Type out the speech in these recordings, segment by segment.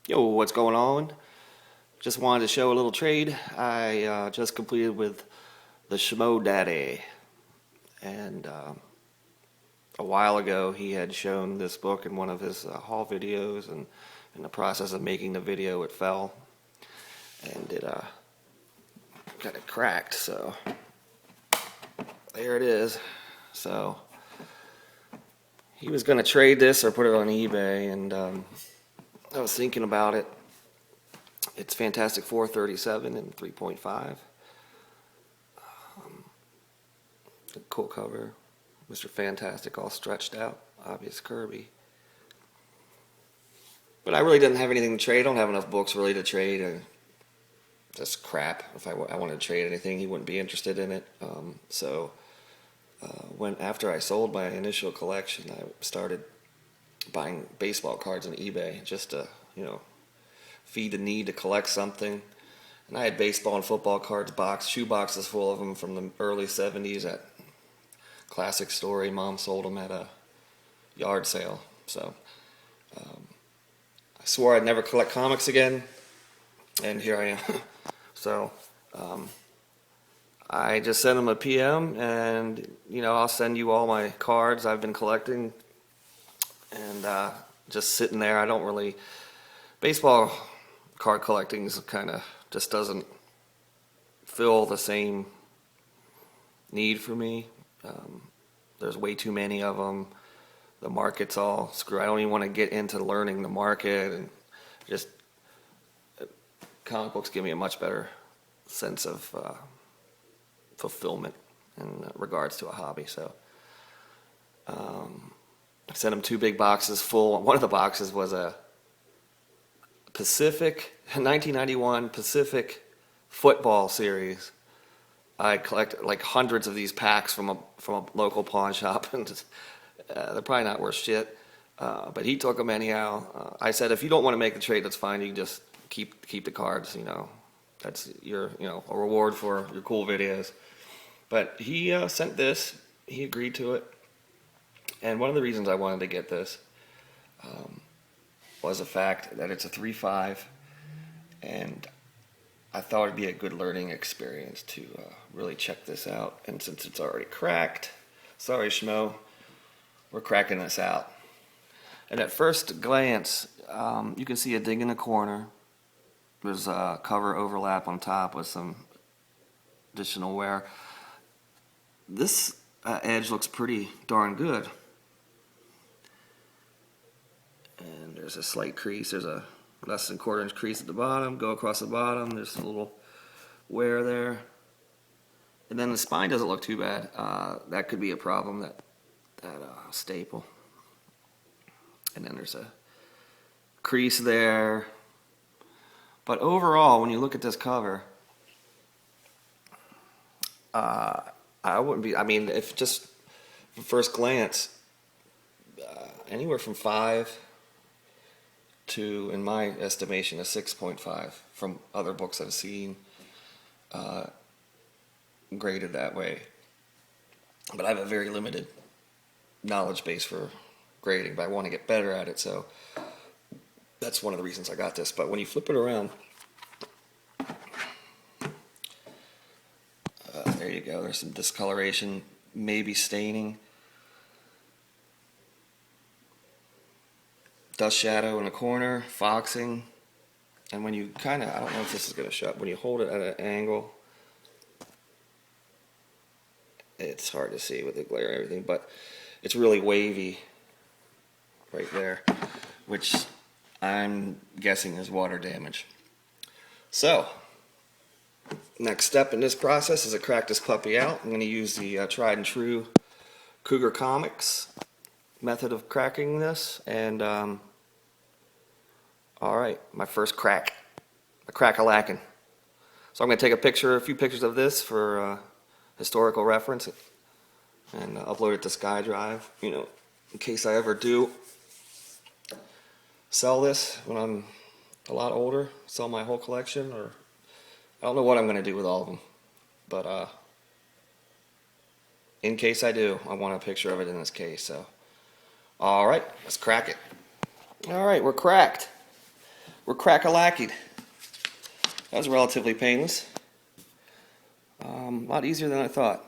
Yo, what's going on? Just wanted to show a little trade I just completed with the Schmoe Daddy. And a while ago, he had shown this book in one of his haul videos, and in the process of making the video, it fell and it kind of cracked. So there it is. So he was going to trade this or put it on eBay, and I was thinking about it. It's Fantastic 437 and 3.5. Cool cover. Mr. Fantastic all stretched out. Obvious Kirby. But I really didn't have anything to trade. I don't have enough books really to trade. Just crap. If I wanted to trade anything, he wouldn't be interested in it. When after I sold my initial collection, I started buying baseball cards on eBay just to, feed the need to collect something. And I had baseball and football cards, shoe boxes full of them from the early 70s at Classic Story. Mom sold them at a yard sale. So I swore I'd never collect comics again, and here I am. So I just sent him a PM, and I'll send you all my cards I've been collecting, and just sitting there. I don't really baseball card collecting is kind of just doesn't fill the same need for me. There's way too many of them. The market's all screwed. I don't even want to get into learning the market, and just comic books give me a much better sense of fulfillment in regards to a hobby. So I sent him 2 big boxes full. One of the boxes was a Pacific 1991 Pacific football series. I collected like hundreds of these packs from a local pawn shop, and they're probably not worth shit. But he took them anyhow. I said, if you don't want to make the trade, that's fine. You can just keep the cards. That's your a reward for your cool videos. But he sent this. He agreed to it. And one of the reasons I wanted to get this was the fact that it's a 3.5, and I thought it'd be a good learning experience to really check this out. And since it's already cracked, sorry Schmoe, we're cracking this out. And at first glance, you can see a ding in the corner. There's a cover overlap on top with some additional wear. This edge looks pretty darn good. And there's a slight crease. There's a less than quarter-inch crease at the bottom. Go across the bottom. There's a little wear there. And then the spine doesn't look too bad. That could be a problem, that staple. And then there's a crease there. But overall, when you look at this cover, I wouldn't be, if just first glance, anywhere from 5 to, in my estimation, a 6.5 from other books I've seen graded that way. But I have a very limited knowledge base for grading, but I want to get better at it, so that's one of the reasons I got this. But when you flip it around, there you go. There's some discoloration, maybe staining. Dust shadow in the corner, foxing. And when you I don't know if this is going to show up, when you hold it at an angle, it's hard to see with the glare and everything, but it's really wavy right there, which I'm guessing is water damage. So, next step in this process is to crack this puppy out. I'm going to use the tried and true Cougar Comics method of cracking this, and alright, my first crack, a crack-a-lackin'. So I'm going to take a few pictures of this for historical reference, and upload it to SkyDrive, in case I ever do sell this when I'm a lot older, sell my whole collection, or I don't know what I'm going to do with all of them, but in case I do, I want a picture of it in this case. So alright, let's crack it. Alright, we're cracked. we're crack-a-lacking. That was relatively painless. A lot easier than I thought.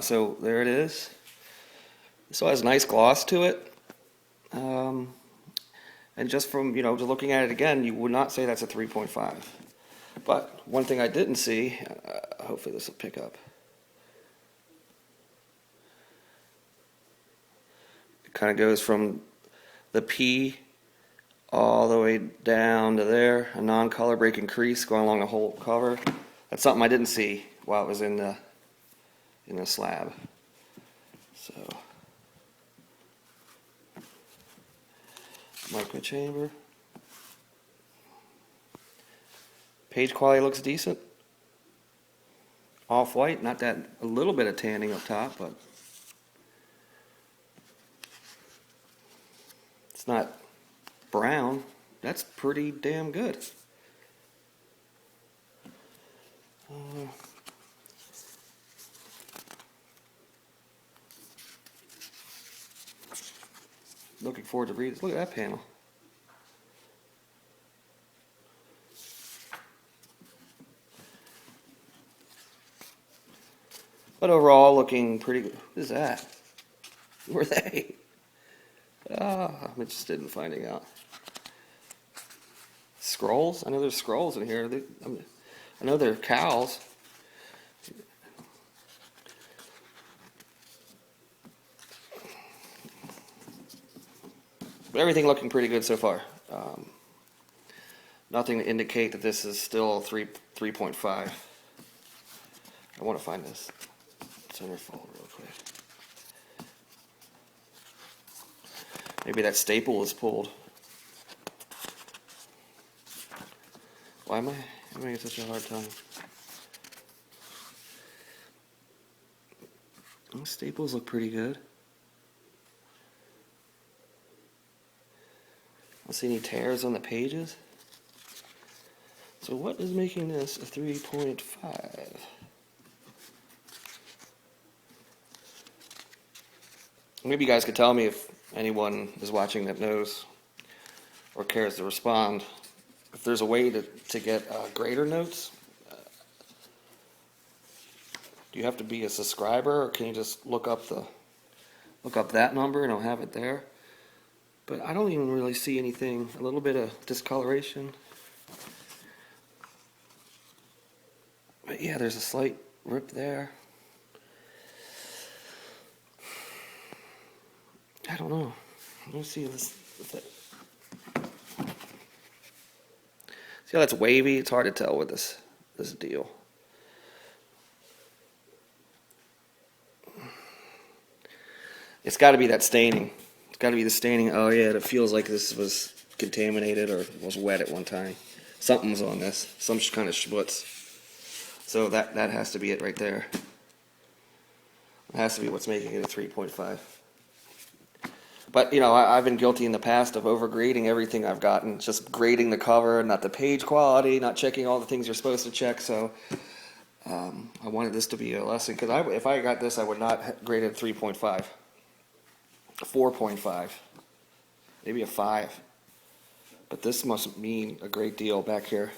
So there it is. This one has a nice gloss to it. And just from, just looking at it again, you would not say that's a 3.5. But one thing I didn't see, hopefully this will pick up. It kind of goes from the P all the way down to there, a non-color breaking crease going along the whole cover. That's something I didn't see while it was in the slab. So, micro chamber. Page quality looks decent. Off-white, not that, a little bit of tanning up top, but it's not brown. That's pretty damn good. Looking forward to reading. Look at that panel. But overall, looking pretty good. What is that? Who are they? I'm interested in finding out. Scrolls? I know there's scrolls in here. I know they're cows. But everything looking pretty good so far. Nothing to indicate that this is still 3.5. I want to find this centerfold real quick. Maybe that staple is pulled. Why am I having such a hard time? Those staples look pretty good. I don't see any tears on the pages. So what is making this a 3.5? Maybe you guys could tell me if anyone is watching that knows or cares to respond. If there's a way to get grader notes, do you have to be a subscriber, or can you just look up that number and I'll have it there? But I don't even really see anything. A little bit of discoloration. But yeah, there's a slight rip there. I don't know. Let me see this. See how that's wavy? It's hard to tell with this deal. It's got to be that staining. It's got to be the staining. Oh yeah, it feels like this was contaminated or was wet at one time. Something's on this. Some kind of schmutz. So that has to be it right there. It has to be what's making it a 3.5. But, I've been guilty in the past of overgrading everything I've gotten. Just grading the cover, not the page quality, not checking all the things you're supposed to check. So I wanted this to be a lesson. Because if I got this, I would not grade it 3.5. 4.5. Maybe a 5. But this must mean a great deal back here.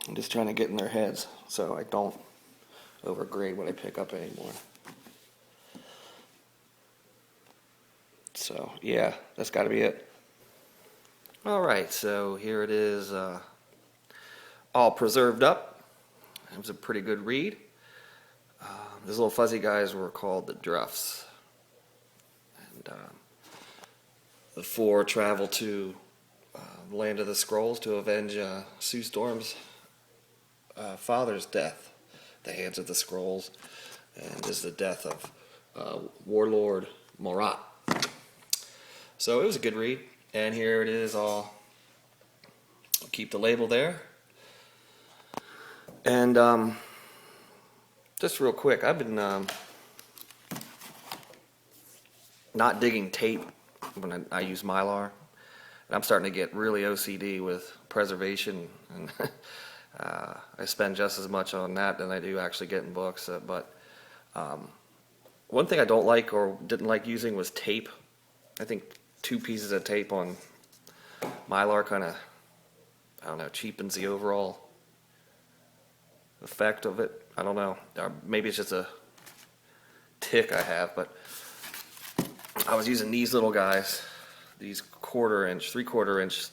I'm just trying to get in their heads so I don't overgrade what I pick up anymore. So, yeah, that's got to be it. All right, so here it is, all preserved up. It was a pretty good read. These little fuzzy guys were called the Druffs. And the four travel to the land of the Scrolls to avenge Sue Storm's father's death at the hands of the Scrolls. And this is the death of Warlord Morat. So it was a good read, and here it is all. I'll keep the label there. And just real quick, I've been not digging tape when I use Mylar. And I'm starting to get really OCD with preservation, and I spend just as much on that than I do actually getting books. But one thing I don't like or didn't like using was tape. I think two pieces of tape on Mylar kind of, I don't know, cheapens the overall effect of it. I don't know. Or maybe it's just a tick I have, but I was using these little guys, these 1/4 inch, 3/4 inch,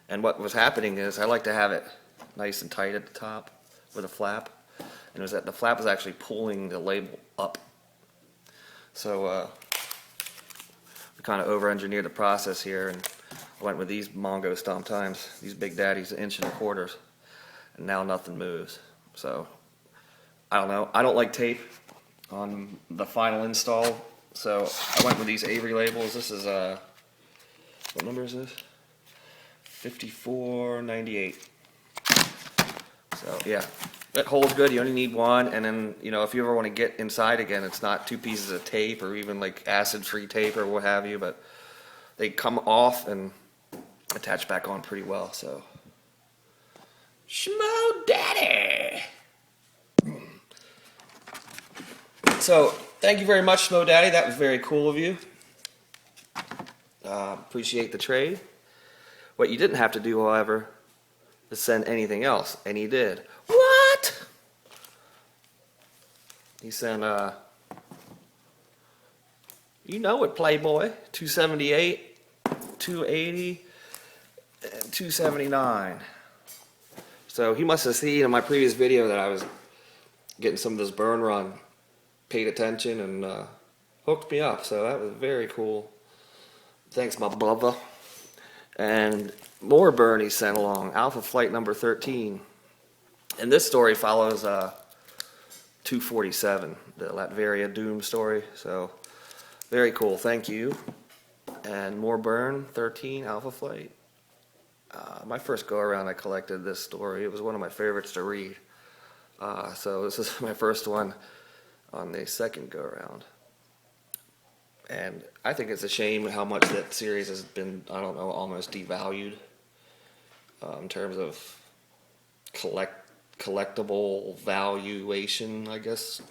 and what was happening is I like to have it nice and tight at the top with a flap, and it was that the flap was actually pulling the label up. So we kind of over-engineered the process here, and I went with these Mongo Stomp Times, these Big Daddies, 1.25 inches, and now nothing moves. So I don't know. I don't like tape on the final install, so I went with these Avery labels. This is what number is this? 5498. So yeah, it holds good. You only need one, and then if you ever want to get inside again, it's not two pieces of tape or even like acid-free tape or what have you, but they come off and attach back on pretty well. So Schmoe Daddy. So thank you very much, Schmoe Daddy. That was very cool of you. Appreciate the trade. What you didn't have to do, however, is send anything else, and he did. What? He sent, you know it, Playboy, 278, 280, and 279. So he must have seen in my previous video that I was getting some of this burn run, paid attention, and hooked me up. So that was very cool. Thanks, my brother. And more burn he sent along, Alpha Flight number 13. And this story follows 247, the Latveria Doom story. So very cool, thank you. And more burn, 13, Alpha Flight. My first go around I collected this story. It was one of my favorites to read. So this is my first one on the second go around. And I think it's a shame how much that series has been, I don't know, almost devalued in terms of collectible valuation, I guess.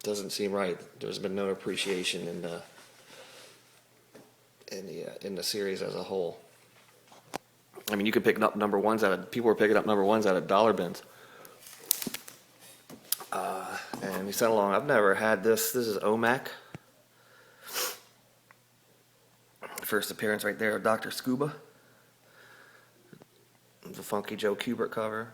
Doesn't seem right. There's been no appreciation in the series as a whole. I mean, you could pick up number ones people were picking up number ones out of dollar bins. And he sent along, I've never had this. This is OMAC. First appearance right there of Dr. Scuba. The Funky Joe Kubert cover.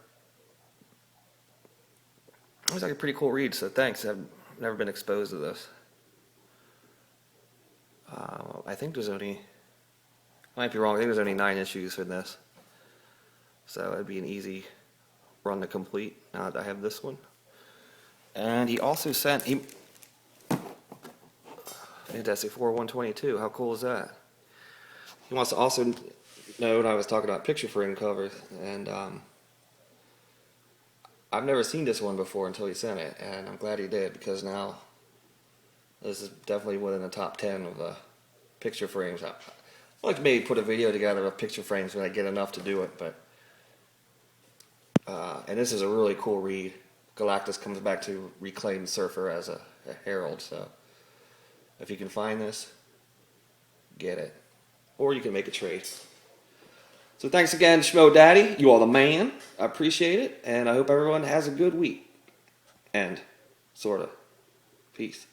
It was like a pretty cool read, so thanks. I've never been exposed to this. I think there's only, I might be wrong, I think there's only 9 issues for this. So it'd be an easy run to complete now that I have this one. And he also sent, Fantastic Four 122, how cool is that? He wants to also note, I was talking about picture frame covers, and I've never seen this one before until he sent it, and I'm glad he did, because now this is definitely within the top 10 of the picture frames. I'd like to maybe put a video together of picture frames when I get enough to do it, but and this is a really cool read. Galactus comes back to reclaim Surfer as a herald, so if you can find this, get it. Or you can make a trade. So thanks again, Schmoe Daddy. You are the man. I appreciate it, and I hope everyone has a good week. And sort of. Peace.